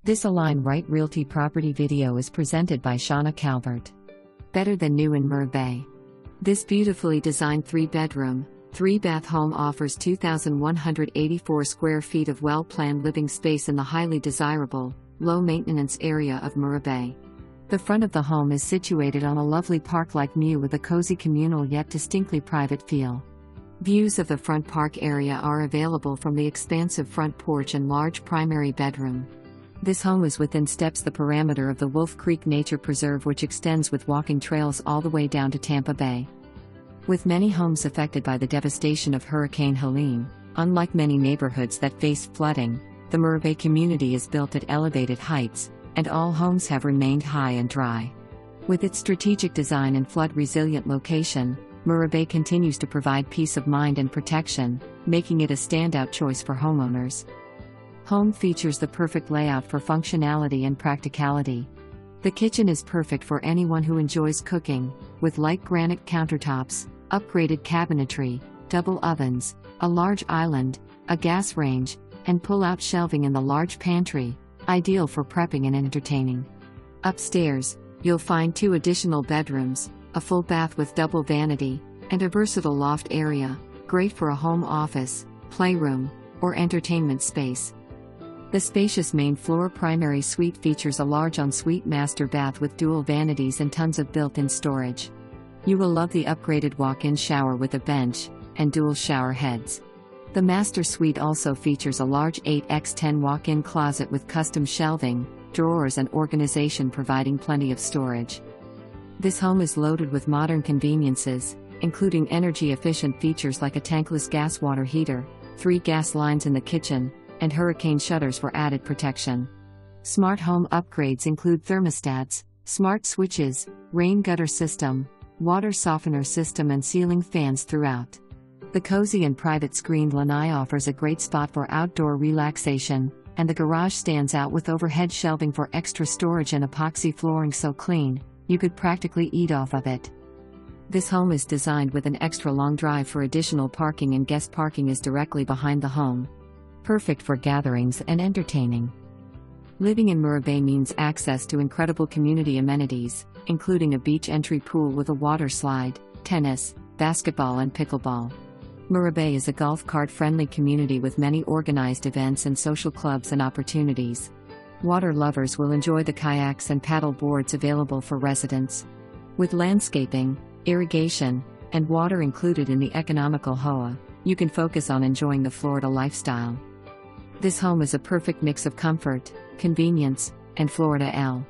This Align Right Realty property video is presented by Shauna Calvert. Better than new in Mirabay. This beautifully designed 3-bedroom, 3-bath home offers 2,184 square feet of well-planned living space in the highly desirable, low-maintenance area of Mirabay. The front of the home is situated on a lovely park-like view with a cozy communal yet distinctly private feel. Views of the front park area are available from the expansive front porch and large primary bedroom. This home is within steps the parameter of the Wolf Creek Nature Preserve, which extends with walking trails all the way down to Tampa Bay. With many homes affected by the devastation of Hurricane Helene, unlike many neighborhoods that face flooding, the Mirabay community is built at elevated heights, and all homes have remained high and dry. With its strategic design and flood-resilient location, Mirabay continues to provide peace of mind and protection, making it a standout choice for homeowners. Home features the perfect layout for functionality and practicality. The kitchen is perfect for anyone who enjoys cooking, with light granite countertops, upgraded cabinetry, double ovens, a large island, a gas range, and pull-out shelving in the large pantry, ideal for prepping and entertaining. Upstairs, you'll find 2 additional bedrooms, a full bath with double vanity, and a versatile loft area, great for a home office, playroom, or entertainment space. The spacious main floor primary suite features a large ensuite master bath with dual vanities and tons of built-in storage. You will love the upgraded walk-in shower with a bench and dual shower heads. The master suite also features a large 8x10 walk-in closet with custom shelving, drawers and organization, providing plenty of storage. This home is loaded with modern conveniences, including energy-efficient features like a tankless gas water heater, 3 gas lines in the kitchen, and hurricane shutters for added protection. Smart home upgrades include thermostats, smart switches, rain gutter system, water softener system and ceiling fans throughout. The cozy and private screened lanai offers a great spot for outdoor relaxation, and the garage stands out with overhead shelving for extra storage and epoxy flooring so clean, you could practically eat off of it. This home is designed with an extra long drive for additional parking, and guest parking is directly behind the home. Perfect for gatherings and entertaining. Living in Mirabay means access to incredible community amenities, including a beach entry pool with a water slide, tennis, basketball and pickleball. Mirabay is a golf cart-friendly community with many organized events and social clubs and opportunities. Water lovers will enjoy the kayaks and paddle boards available for residents. With landscaping, irrigation, and water included in the economical HOA, you can focus on enjoying the Florida lifestyle. This home is a perfect mix of comfort, convenience, and Florida L.